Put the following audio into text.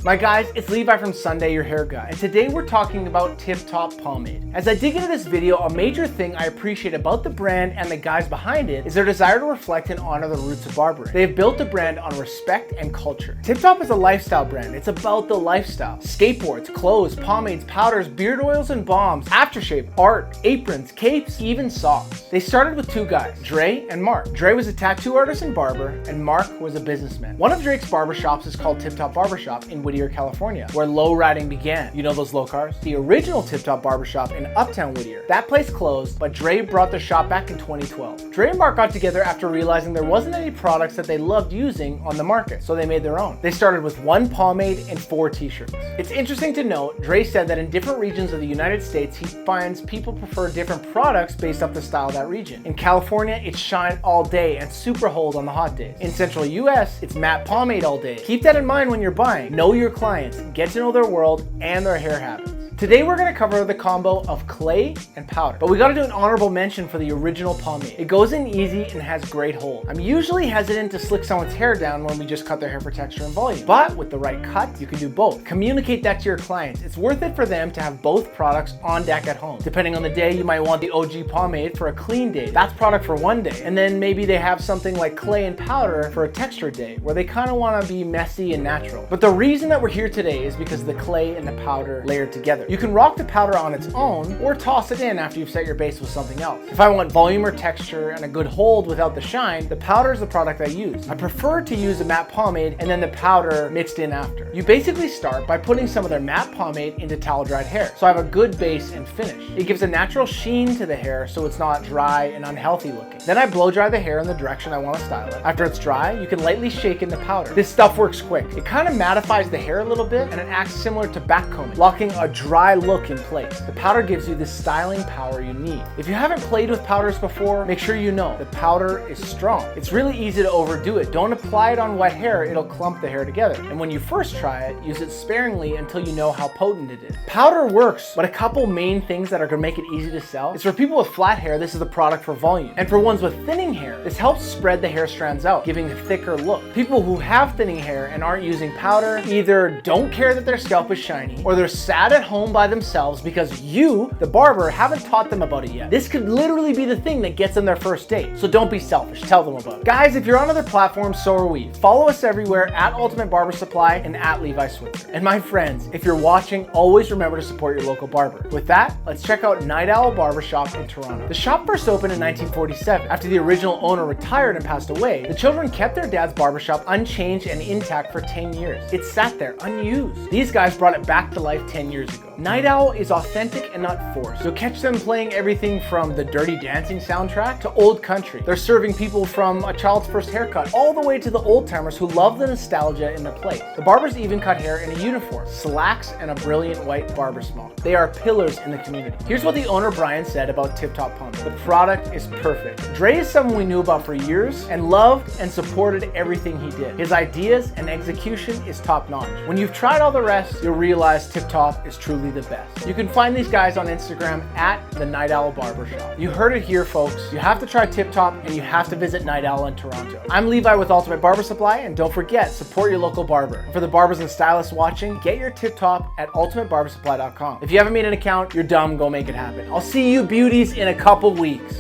My guys, it's Levi from Sunday, your hair guy, and today we're talking about Tiptop pomade. As I dig into this video, a major thing I appreciate about the brand and the guys behind it is their desire to reflect and honor the roots of barbering. They have built the brand on respect and culture. Tiptop is a lifestyle brand. It's about the lifestyle. Skateboards, clothes, pomades, powders, beard oils and balms, aftershave, art, aprons, capes, even socks. They started with two guys, Dre and Mark. Dre was a tattoo artist and barber, and Mark was a businessman. One of Drake's barbershops is called Tiptop Barbershop in Whittier, California, where low riding began. You know those low cars? The original Tiptop Barbershop in Uptown Whittier. That place closed, but Dre brought the shop back in 2012. Dre and Mark got together after realizing there wasn't any products that they loved using on the market, so they made their own. They started with one pomade and 4 t-shirts. It's interesting to note, Dre said that in different regions of the United States, he finds people prefer different products based off the style of that region. In California, it's shine all day and super hold on the hot days. In central US, it's matte pomade all day. Keep that in mind when you're buying. Know your clients, get to know their world and their hair habits. Today we're going to cover the combo of clay and powder, but we got to do an honorable mention for the original pomade. It goes in easy and has great hold. I'm usually hesitant to slick someone's hair down when we just cut their hair for texture and volume, but with the right cut, you can do both. Communicate that to your clients. It's worth it for them to have both products on deck at home. Depending on the day, you might want the OG pomade for a clean day. That's product for one day. And then maybe they have something like clay and powder for a textured day, where they kind of want to be messy and natural. But the reason that we're here today is because the clay and the powder layered together. You can rock the powder on its own or toss it in after you've set your base with something else. If I want volume or texture and a good hold without the shine, the powder is the product I use. I prefer to use a matte pomade and then the powder mixed in after. You basically start by putting some of their matte pomade into towel dried hair, so I have a good base and finish. It gives a natural sheen to the hair so it's not dry and unhealthy looking. Then I blow dry the hair in the direction I want to style it. After it's dry, you can lightly shake in the powder. This stuff works quick. It kind of mattifies the hair a little bit and it acts similar to backcombing, locking a dry look in place. The powder gives you the styling power you need. If you haven't played with powders before, make sure you know the powder is strong. It's really easy to overdo it. Don't apply it on wet hair, it'll clump the hair together. And when you first try it, use it sparingly until you know how potent it is. Powder works, but a couple main things that are gonna make it easy to sell is for people with flat hair, this is the product for volume. And for ones with thinning hair, this helps spread the hair strands out, giving a thicker look. People who have thinning hair and aren't using powder either don't care that their scalp is shiny, or they're sad at home by themselves because you, the barber, haven't taught them about it yet. This could literally be the thing that gets them their first date. So don't be selfish, tell them about it. Guys, if you're on other platforms, so are we. Follow us everywhere at Ultimate Barber Supply and at Levi Switzer. And my friends, if you're watching, always remember to support your local barber. With that, let's check out Night Owl Barbershop in Toronto. The shop first opened in 1947. After the original owner retired and passed away, the children kept their dad's barbershop unchanged and intact for 10 years. It sat there unused. These guys brought it back to life 10 years ago. Night Owl is authentic and not forced. You'll catch them playing everything from the Dirty Dancing soundtrack to old country. They're serving people from a child's first haircut all the way to the old timers who love the nostalgia in the place. The barbers even cut hair in a uniform, slacks, and a brilliant white barber smock. They are pillars in the community. Here's what the owner Brian said about Tiptop pomade. The product is perfect. Dre is someone we knew about for years and loved and supported everything he did. His ideas and execution is top notch. When you've tried all the rest, you'll realize Tiptop is truly the best. You can find these guys on Instagram at the Night Owl Barbershop. You heard it here, folks. You have to try Tiptop and you have to visit Night Owl in Toronto. I'm Levi with Ultimate Barber Supply, and don't forget, support your local barber. And for the barbers and stylists watching, get your Tiptop at ultimatebarbersupply.com. If you haven't made an account, you're dumb, go make it happen. I'll see you beauties in a couple weeks.